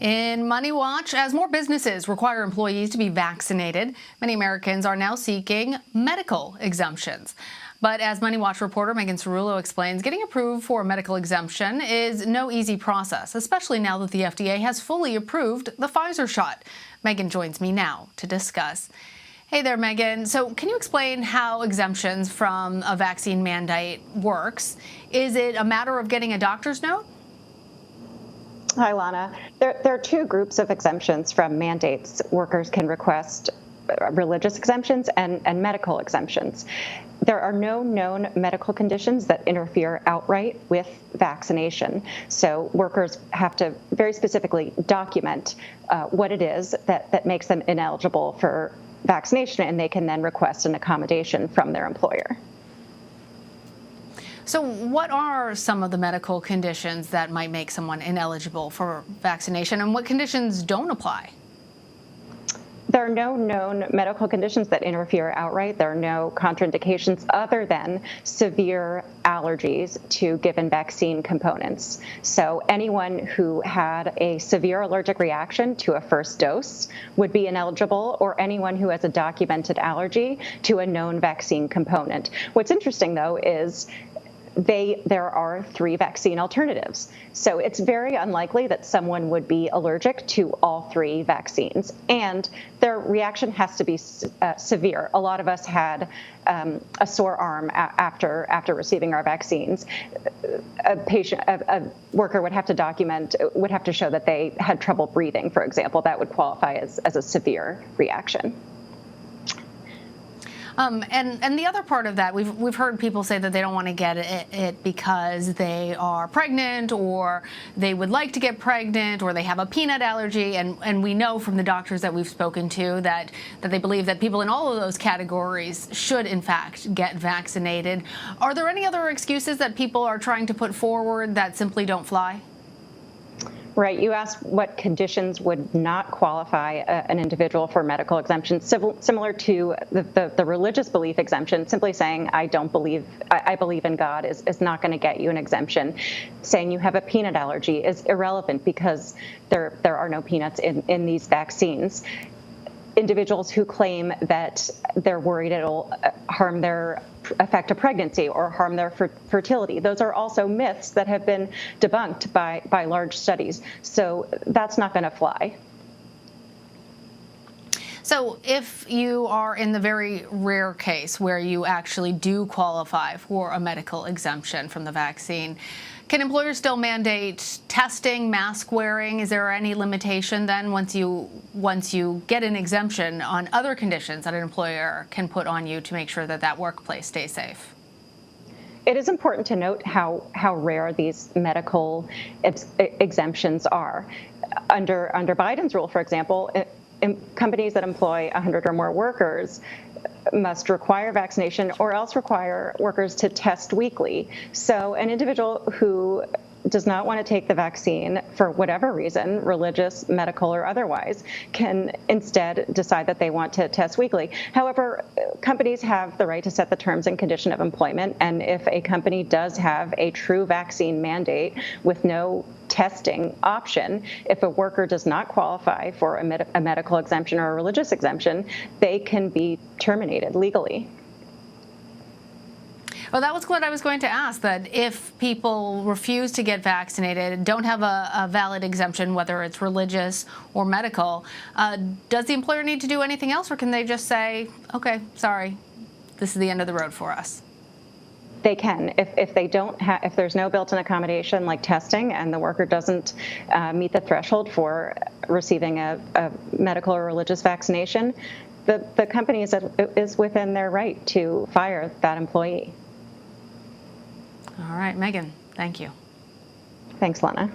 In Money Watch, as more businesses require employees to be vaccinated, many Americans are now seeking medical exemptions. But as Money Watch reporter Megan Cerullo explains, getting approved for a medical exemption is no easy process, especially now that the FDA has fully approved the Pfizer shot. Megan joins me now to discuss. Hey there, Megan. So can you explain how exemptions from a vaccine mandate works? Is it a matter of getting a doctor's note? Hi, Lana. There are two groups of exemptions from mandates. Workers can request religious exemptions and medical exemptions. There are no known medical conditions that interfere outright with vaccination. So workers have to very specifically document what it is that makes them ineligible for vaccination, and they can then request an accommodation from their employer. So what are some of the medical conditions that might make someone ineligible for vaccination, and what conditions don't apply? There are no known medical conditions that interfere outright. There are no contraindications other than severe allergies to given vaccine components. So anyone who had a severe allergic reaction to a first dose would be ineligible, or anyone who has a documented allergy to a known vaccine component. What's interesting, though, is there are 3 vaccine alternatives. So it's very unlikely that someone would be allergic to all 3 vaccines, and their reaction has to be severe. A lot of us had a sore arm after receiving our vaccines. A worker would have to show that they had trouble breathing, for example. That would qualify as a severe reaction. And the other part of that, we've heard people say that they don't want to get it because they are pregnant, or they would like to get pregnant, or they have a peanut allergy. And we know from the doctors that we've spoken to that they believe that people in all of those categories should, in fact, get vaccinated. Are there any other excuses that people are trying to put forward that simply don't fly? Right. You asked what conditions would not qualify an individual for medical exemption, similar to the religious belief exemption. Simply saying, I believe in God is not going to get you an exemption. Saying you have a peanut allergy is irrelevant because there are no peanuts in these vaccines. Individuals who claim that they're worried it'll affect a pregnancy or harm their fertility. Those are also myths that have been debunked by large studies. So that's not going to fly. So if you are in the very rare case where you actually do qualify for a medical exemption from the vaccine, can employers still mandate testing, mask wearing? Is there any limitation then once you get an exemption on other conditions that an employer can put on you to make sure that workplace stays safe? It is important to note how rare these medical exemptions are. Under Biden's rule, for example, companies that employ 100 or more workers must require vaccination or else require workers to test weekly. So an individual who does not want to take the vaccine for whatever reason, religious, medical, or otherwise, can instead decide that they want to test weekly. However, companies have the right to set the terms and condition of employment, and if a company does have a true vaccine mandate with no testing option, if a worker does not qualify for a medical exemption or a religious exemption, they can be terminated legally. Well, that was what I was going to ask, that if people refuse to get vaccinated, don't have a valid exemption, whether it's religious or medical, does the employer need to do anything else, or can they just say, okay, sorry, this is the end of the road for us? They can. If there's no built-in accommodation like testing and the worker doesn't meet the threshold for receiving a medical or religious vaccination, the company is within their right to fire that employee. All right, Megan, thank you. Thanks, Lana.